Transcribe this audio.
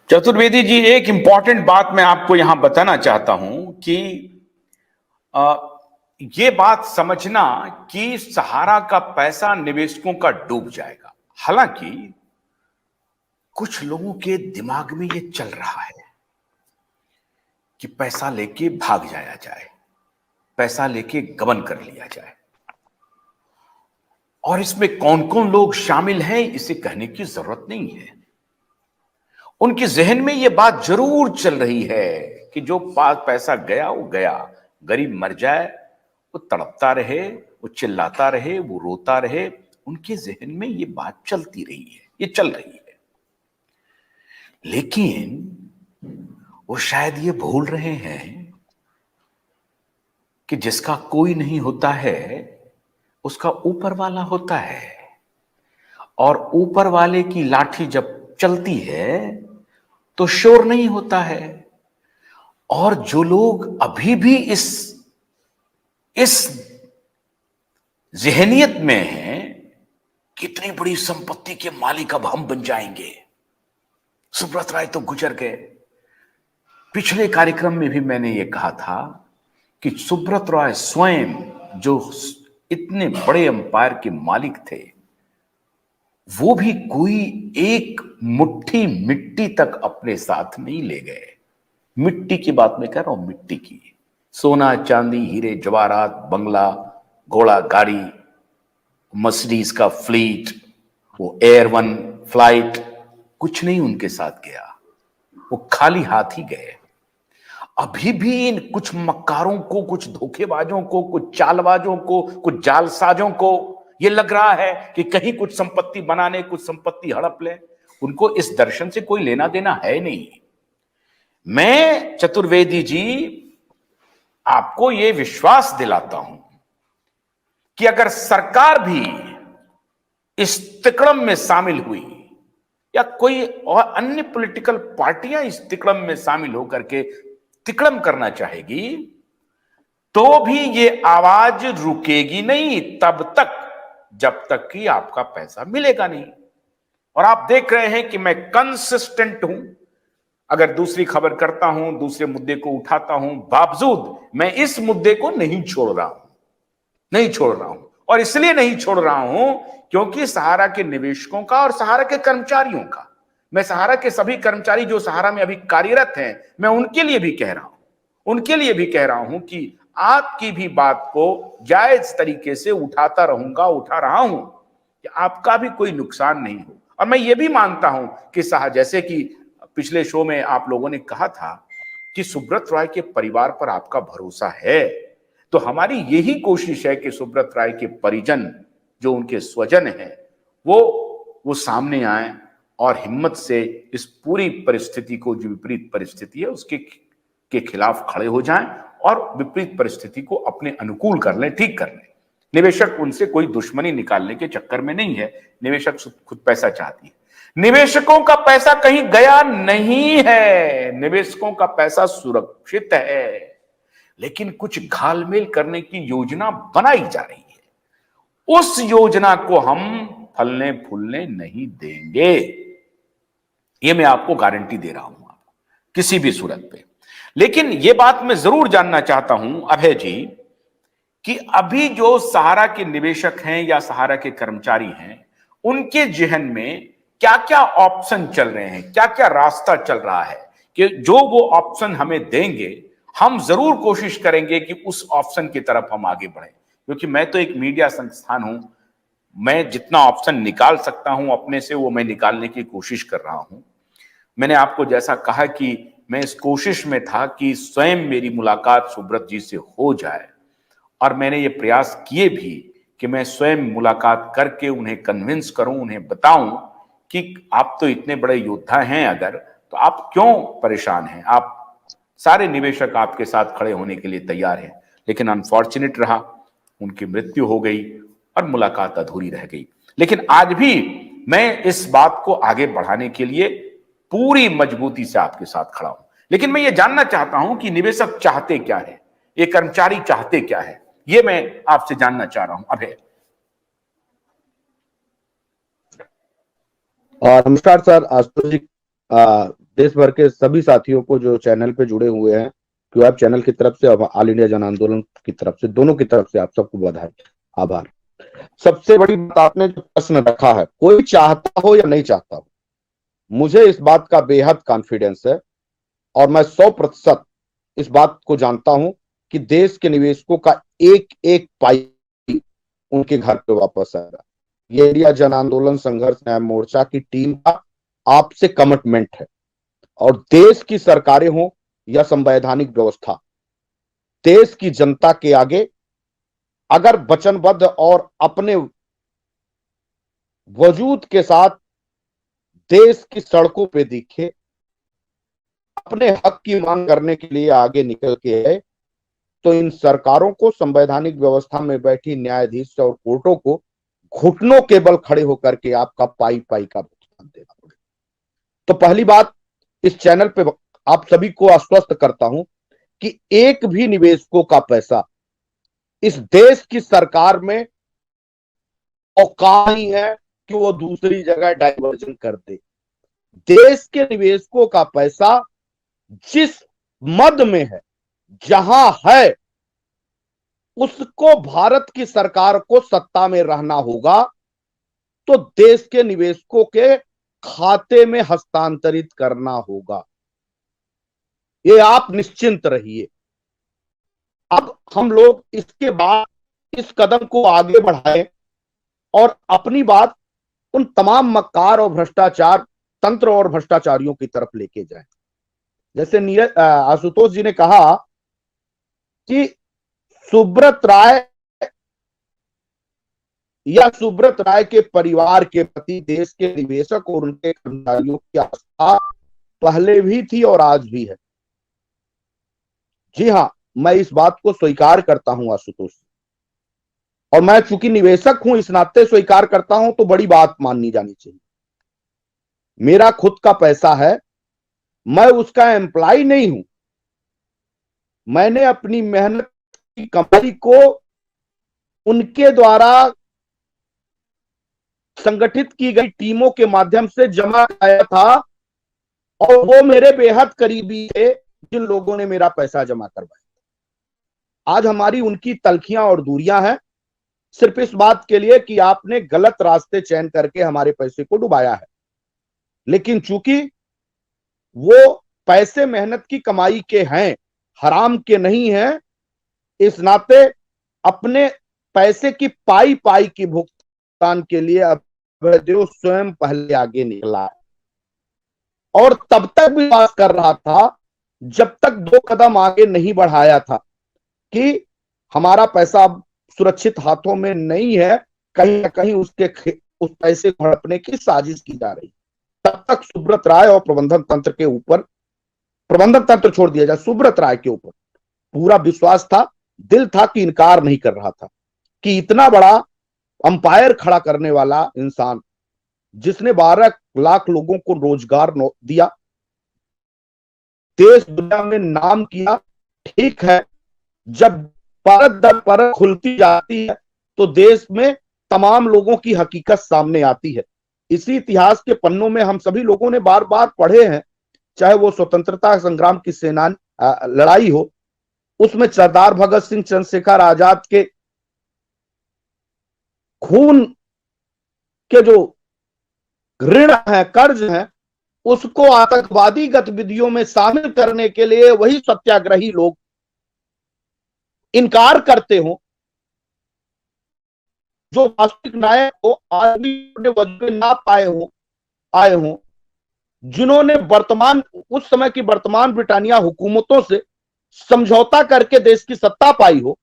चतुर्वेदी जी, एक इंपॉर्टेंट बात मैं आपको यहां बताना चाहता हूं कि आ, ये बात समझना कि सहारा का पैसा निवेशकों का डूब जाएगा। हालांकि कुछ लोगों के दिमाग में ये चल रहा है कि पैसा लेके भाग जाया जाए, पैसा लेके गबन कर लिया जाए। और इसमें कौन कौन लोग शामिल हैं इसे कहने की जरूरत नहीं है। उनके जहन में यह बात जरूर चल रही है कि जो पास पैसा गया वो गया, गरीब मर जाए, वो तड़पता रहे, वो चिल्लाता रहे, वो रोता रहे। उनके जहन में ये बात चलती रही है, ये चल रही है। लेकिन वो शायद ये भूल रहे हैं कि जिसका कोई नहीं होता है उसका ऊपर वाला होता है, और ऊपर वाले की लाठी जब चलती है तो शोर नहीं होता है। और जो लोग अभी भी इस जहनियत में हैं, कितनी बड़ी संपत्ति के मालिक अब हम बन जाएंगे, सुब्रत राय तो गुजर गए। पिछले कार्यक्रम में भी मैंने यह कहा था कि सुब्रत राय स्वयं जो इतने बड़े अंपायर के मालिक थे, वो भी कोई एक मुट्ठी मिट्टी तक अपने साथ नहीं ले गए। मिट्टी की बात मैं कह रहा हूं, मिट्टी की। सोना चांदी हीरे जवाहरात, बंगला, घोड़ा गाड़ी, मर्सिडीज का फ्लीट, वो एयर वन फ्लाइट, कुछ नहीं उनके साथ गया। वो खाली हाथ ही गए। अभी भी इन कुछ मक्कारों को, कुछ धोखेबाजों को, कुछ चालबाजों को, कुछ जालसाजों को यह लग रहा है कि कहीं कुछ संपत्ति बनाने, कुछ संपत्ति हड़प ले। उनको इस दर्शन से कोई लेना देना है नहीं। मैं चतुर्वेदी जी आपको यह विश्वास दिलाता हूं कि अगर सरकार भी इस तिकड़म में शामिल हुई या कोई और अन्य पॉलिटिकल पार्टियां इस तिकड़म में शामिल होकर के तिकड़म करना चाहेगी, तो भी ये आवाज रुकेगी नहीं तब तक जब तक कि आपका पैसा मिलेगा नहीं। और आप देख रहे हैं कि मैं कंसिस्टेंट हूं। अगर दूसरी खबर करता हूं, दूसरे मुद्दे को उठाता हूं, बावजूद मैं इस मुद्दे को नहीं छोड़ रहा हूं, नहीं छोड़ रहा हूं। और इसलिए नहीं छोड़ रहा हूं क्योंकि सहारा के निवेशकों का और सहारा के कर्मचारियों का, मैं सहारा के सभी कर्मचारी जो सहारा में अभी कार्यरत हैं, मैं उनके लिए भी कह रहा हूं, उनके लिए भी कह रहा हूं कि आपकी भी बात को जायज तरीके से उठाता रहूंगा, उठा रहा हूं कि आपका भी कोई नुकसान नहीं हो। और मैं ये भी मानता हूं कि जैसे कि पिछले शो में आप लोगों ने कहा था कि सुब्रत राय के परिवार पर आपका भरोसा है, तो हमारी यही कोशिश है कि सुब्रत राय के परिजन, जो उनके स्वजन हैं, वो सामने आए और हिम्मत से इस पूरी परिस्थिति को, जो विपरीत परिस्थिति है, उसके के खिलाफ खड़े हो जाएं और विपरीत परिस्थिति को अपने अनुकूल कर लें, ठीक कर लें। निवेशक उनसे कोई दुश्मनी निकालने के चक्कर में नहीं है। निवेशक खुद पैसा चाहती है। निवेशकों का पैसा कहीं गया नहीं है, निवेशकों का पैसा सुरक्षित है, लेकिन कुछ घालमेल करने की योजना बनाई जा रही है। उस योजना को हम फलने फूलने नहीं देंगे, ये मैं आपको गारंटी दे रहा हूं, आपको किसी भी सूरत पे। लेकिन यह बात मैं जरूर जानना चाहता हूं अभय जी कि अभी जो सहारा के निवेशक हैं या सहारा के कर्मचारी हैं, उनके जहन में क्या क्या ऑप्शन चल रहे हैं, क्या क्या रास्ता चल रहा है कि जो वो ऑप्शन हमें देंगे, हम जरूर कोशिश करेंगे कि उस ऑप्शन की तरफ हम आगे बढ़ें। क्योंकि मैं तो एक मीडिया संस्थान हूं, मैं जितना ऑप्शन निकाल सकता हूं अपने से, वो मैं निकालने की कोशिश कर रहा हूं। मैंने आपको जैसा कहा कि मैं इस कोशिश में था कि स्वयं मेरी मुलाकात सुब्रत जी से हो जाए, और मैंने ये प्रयास किए भी कि मैं स्वयं मुलाकात करके उन्हें कन्विंस करूं, उन्हें बताऊं कि आप तो इतने बड़े योद्धा हैं, अगर तो आप क्यों परेशान हैं, आप सारे निवेशक आपके साथ खड़े होने के लिए तैयार हैं। लेकिन अनफॉर्चुनेट रहा, उनकी मृत्यु हो गई और मुलाकात अधूरी रह गई। लेकिन आज भी मैं इस बात को आगे बढ़ाने के लिए पूरी मजबूती से आपके साथ खड़ा हूं। लेकिन मैं ये जानना चाहता हूं कि निवेशक चाहते क्या है, ये कर्मचारी चाहते क्या है, ये मैं आपसे जानना चाह रहा हूं अभय। नमस्कार सर, आशुतोष जी, देश भर के सभी साथियों को जो चैनल पे जुड़े हुए हैं, क्यूएब चैनल की तरफ से और ऑल इंडिया जन आंदोलन की तरफ से, दोनों की तरफ से आप सबको बधाई, आभार। सबसे बड़ी बात आपने जो प्रश्न रखा है, कोई चाहता हो या नहीं चाहता हो, मुझे इस बात का बेहद कॉन्फिडेंस है और मैं 100% इस बात को जानता हूं कि देश के निवेशकों का एक एक पाई उनके घर पे वापस आएगा। ये इंडिया जन आंदोलन संघर्ष न्याय मोर्चा की टीम का आपसे कमिटमेंट है। और देश की सरकारें हों या संवैधानिक व्यवस्था, देश की जनता के आगे अगर वचनबद्ध और अपने वजूद के साथ देश की सड़कों पे दिखे, अपने हक की मांग करने के लिए आगे निकल के आए, तो इन सरकारों को, संवैधानिक व्यवस्था में बैठी न्यायाधीश और कोर्टों को घुटनों के बल खड़े होकर के आपका पाई पाई का भुगतान देना पड़ेगा। तो पहली बात, इस चैनल पे आप सभी को आश्वस्त करता हूं कि एक भी निवेशकों का पैसा इस देश की सरकार में औकात नहीं है कि वो दूसरी जगह डाइवर्जन कर दे। देश के निवेशकों का पैसा जिस मद में है, जहां है, उसको भारत की सरकार को सत्ता में रहना होगा तो देश के निवेशकों के खाते में हस्तांतरित करना होगा। ये आप निश्चिंत रहिए। अब हम लोग इसके बाद इस कदम को आगे बढ़ाएं और अपनी बात उन तमाम मक्कार और भ्रष्टाचार तंत्र और भ्रष्टाचारियों की तरफ लेके जाएं। जैसे नीरज आशुतोष जी ने कहा कि सुब्रत राय या सुब्रत राय के परिवार के प्रति देश के निवेशक और उनके कर्मचारियों की आस्था पहले भी थी और आज भी है। जी हां, मैं इस बात को स्वीकार करता हूं आशुतोष, और मैं चूंकि निवेशक हूं इस नाते स्वीकार करता हूं, तो बड़ी बात माननी जानी चाहिए। मेरा खुद का पैसा है, मैं उसका एम्प्लॉय नहीं हूं। मैंने अपनी मेहनत की कमाई को उनके द्वारा संगठित की गई टीमों के माध्यम से जमा कराया था, और वो मेरे बेहद करीबी थे जिन लोगों ने मेरा पैसा जमा करवाया। आज हमारी उनकी तलखियां और दूरियां हैं, सिर्फ इस बात के लिए कि आपने गलत रास्ते चयन करके हमारे पैसे को डुबाया है। लेकिन चूंकि वो पैसे मेहनत की कमाई के हैं, हराम के नहीं हैं, इस नाते अपने पैसे की पाई पाई की भुगतान के लिए अभयदेव स्वयं पहले आगे निकला और तब तक भी बात कर रहा था जब तक 2 कदम आगे नहीं बढ़ाया था कि हमारा पैसा सुरक्षित हाथों में नहीं है, कहीं ना कहीं उस पैसे को हड़पने की साजिश की जा रही। तब तक सुब्रत राय और प्रबंधन तंत्र के ऊपर, प्रबंधन तंत्र छोड़ दिया जाए, सुब्रत राय के ऊपर पूरा विश्वास था, दिल था कि इनकार नहीं कर रहा था कि इतना बड़ा अंपायर खड़ा करने वाला इंसान, जिसने 12 लाख लोगों को रोजगार दिया, देश दुनिया में नाम किया। ठीक है, जब परत दर परत खुलती जाती है तो देश में तमाम लोगों की हकीकत सामने आती है। इसी इतिहास के पन्नों में हम सभी लोगों ने बार बार पढ़े हैं, चाहे वो स्वतंत्रता संग्राम की लड़ाई हो, उसमें सरदार भगत सिंह, चंद्रशेखर आजाद के खून के जो ऋण है, कर्ज है, उसको आतंकवादी गतिविधियों में शामिल करने के लिए वही सत्याग्रही लोग इनकार करते हो, जो वास्तविक नायक को आज भी वजह ना आए हो, जिन्होंने उस समय की वर्तमान ब्रिटानिया हुकूमतों से समझौता करके देश की सत्ता पाई हो,